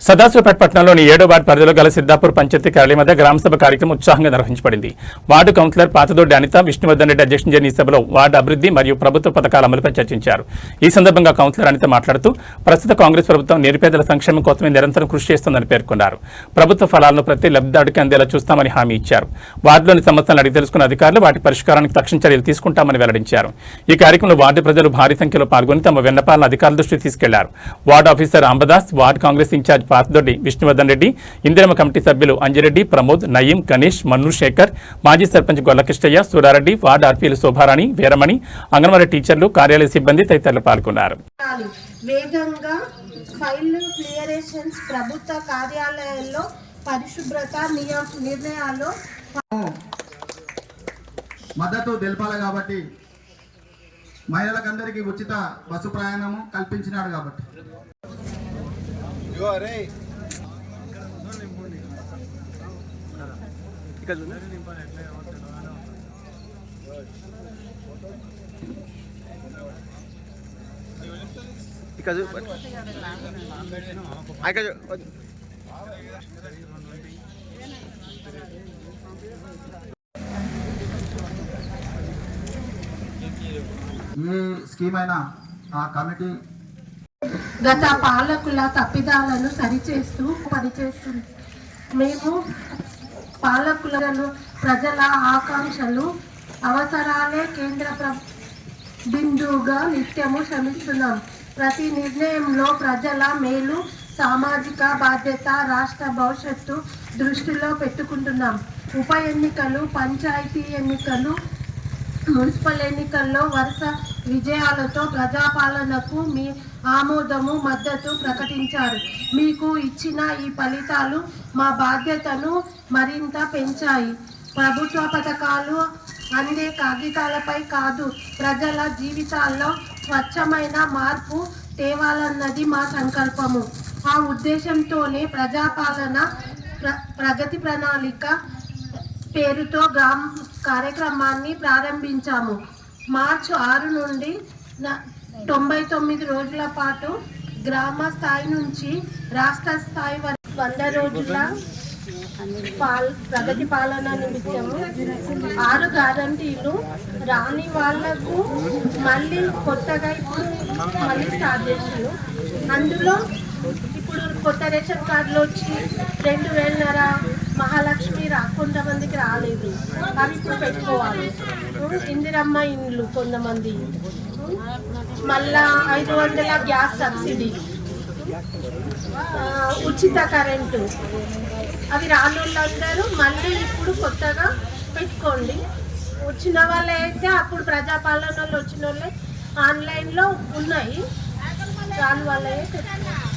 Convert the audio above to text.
సదాశివపేట పట్టణంలోని 7వ వార్డు పరిధిలో గల సిద్దాపూర్ పంచాయతీ కార్యాలయం వద్ద గ్రామసభ కార్యక్రమం ఉత్సాహంగా నిర్వహించబడింది. వార్డు కౌన్సిలర్ పాతదొడ్డి అనిత, విష్ణువర్ధన్ రెడ్డి అధ్యక్షత జరిగిన ఈ సభలో వార్డు అభివృద్ధి మరియు ప్రభుత్వ పథకాల అమలుపై చర్చించారు. ఈ సందర్భంగా కౌన్సిలర్ అనిత మాట్లాడుతూ ప్రస్తుత కాంగ్రెస్ ప్రభుత్వం నిరుపేదల సంక్షేమం కోసమే నిరంతరం కృషి చేస్తోందని పేర్కొన్నారు. ప్రభుత్వ ఫలాలను ప్రతి లబ్ధిదారుడికి అందేలా చూస్తామని హామీ ఇచ్చారు. వార్డులోని సమస్యలను అడిగి తెలుసుకున్న అధికారులు వాటి పరిష్కారానికి తక్షణ చర్యలు తీసుకుంటామని వెల్లడించారు. ఈ కార్యక్రమంలో వార్డు ప్రజలు భారీ సంఖ్యలో పాల్గొని తమ విన్నపాలను అధికారుల దృష్టికి తీసుకెళ్లారు. Ward officer Ambadas, ward Congress in-charge Pathadoddi Vishnuvardhan Reddy, Indiramma committee సభ్యులు అంజిరెడ్డి, ప్రమోద్, నయీం, గణేష్, మన్ను శేఖర్, మాజీ సర్పంచ్ గొల్లకృష్ణయ్య, సూరారెడ్డి, వార్డు ఆర్పీలు శోభారాణి, వీరమణి, అంగన్వాడీ టీచర్లు, కార్యాలయ సిబ్బంది తదితరులు పాల్గొన్నారు. వేగంగా ఫైల్ క్లియరేషన్స్, ప్రభుత్వ కార్యాలయాల్లో పరిశుభ్రత నిర్ణయాలు మద్దతు తెలపాలి కాబట్టి మహిళలకందరికీ ఉచిత బస్సు ప్రయాణము కల్పించినాడు కాబట్టి ఈ స్కీమ్ అయినా ఆ కమిటీ గత పాలకుల తప్పిదాలను సరిచేస్తూ పనిచేస్తుంది. మేము పాలకులను ప్రజల ఆకాంక్షలు, అవసరాలే కేంద్ర బిందువుగా నిత్యము శ్రమిస్తున్నాం. ప్రతి నిర్ణయంలో ప్రజల మేలు, సామాజిక బాధ్యత, రాష్ట్ర భవిష్యత్తు దృష్టిలో పెట్టుకుంటున్నాం. ఉప ఎన్నికలు, పంచాయతీ ఎన్నికలు, మున్సిపల్ ఎన్నికల్లో వరుస విజయాలతో ప్రజాపాలనకు మీ ఆమోదము, మద్దతు ప్రకటించారు. మీకు ఇచ్చిన ఈ ఫలితాలు మా బాధ్యతను మరింత పెంచాయి. ప్రభుత్వ పథకాలు అందే కాగితాలపై కాదు, ప్రజల జీవితాల్లో స్వచ్ఛమైన మార్పు తేవాలన్నది మా సంకల్పము. ఆ ఉద్దేశంతోనే ప్రజాపాలన ప్రగతి ప్రణాళిక పేరుతో కార్యక్రమాన్ని ప్రారంభించాము. మార్చి 6 నుండి 99 రోజుల పాటు గ్రామ స్థాయి నుంచి రాష్ట్ర స్థాయి వరకు 100 రోజుల ప్రగతి పాలన నిమిత్తము 6 గ్యారంటీలు రాని వాళ్లకు మళ్ళీ కొత్తగా ఇప్పుడు మళ్ళీ స్టార్ట్ చేసాను. అందులో ఇప్పుడు కొత్త రేషన్ కార్డులు వచ్చి 2000 మహాలక్ష్మి కొంతమందికి రాలేదు, అవి ఇప్పుడు పెట్టుకోవాలి. ఇందిరమ్మ ఇండ్లు కొంతమంది, మళ్ళా 500 గ్యాస్ సబ్సిడీ, ఉచిత కరెంటు, అవి రానోళ్ళందరూ మళ్ళీ ఇప్పుడు కొత్తగా పెట్టుకోండి. వచ్చిన వాళ్ళే అయితే అప్పుడు ప్రజాపాలనలో వచ్చిన వాళ్ళే ఆన్లైన్లో ఉన్నాయి, రాని వాళ్ళే పెట్టుకోండి.